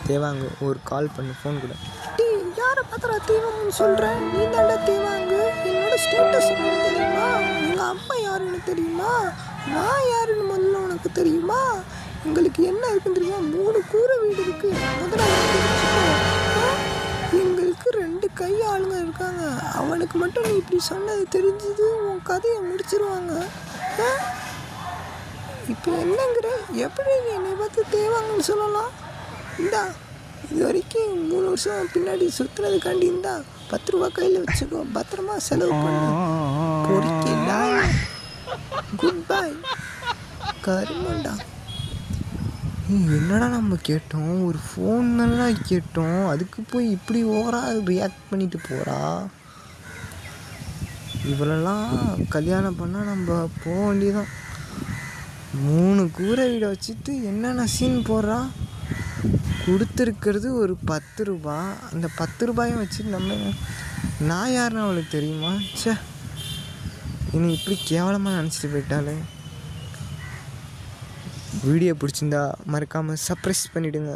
தேவாங்க ஒரு கால் பண்ணு, ஃபோன் கூட. டீ யாரை பார்த்துறா தேவாங்கன்னு சொல்கிறேன்? நீ தாண்டா தேவாங்க. என்னோட ஸ்டேட்டஸ் என்னன்னு தெரியுமா? எங்கள் அம்மா யாருன்னு தெரியுமா? நான் யாருன்னு முதல்ல உனக்கு தெரியுமா? எங்களுக்கு என்ன இருக்குன்னு தெரியுமா? 3 கூரை வீடு இருக்குது. முதல்ல எங்களுக்கு 2 கை ஆளுங்க இருக்காங்க. அவனுக்கு மட்டும் நீ இப்படி சொன்னது தெரிஞ்சது உன் கதையை முடிச்சிருவாங்க. இப்போ என்னங்கிற? எப்படி நீ என்னை பார்த்து தேவாங்கன்னு சொல்லலாம்? இந்தா இது வரைக்கும் 3 வருஷம் பின்னாடி சுற்றுனதுக்காண்டி இந்தா 10 ரூபா கையில் வச்சுக்கோ, பத்திரமா செலவு பண்ணு. பொறிக்கா. Goodbye. கருமண்டா. என்னடா நம்ம கேட்டோம்? ஒரு ஃபோன்லாம் கேட்டோம், அதுக்கு போய் இப்படி ஓவராக ரியாக்ட் பண்ணிட்டு போகிறா. இவளெல்லாம் கல்யாணம் பண்ணால் நம்ம போக வேண்டியதான். 3 கூரை வீடை வச்சுட்டு என்னென்ன சீன் போடுறா. கொடுத்துருக்கிறது ஒரு 10 ரூபா. அந்த 10 ரூபாயும் வச்சுட்டு நான் யாருன்னு அவளுக்கு தெரியுமா? சே, இனி இப்படி கேவலமாக நினச்சிட்டு போயிட்டாலே. வீடியோ பிடிச்சிருந்தா மறக்காமல் சப்ஸ்கிரைப் பண்ணிவிடுங்க.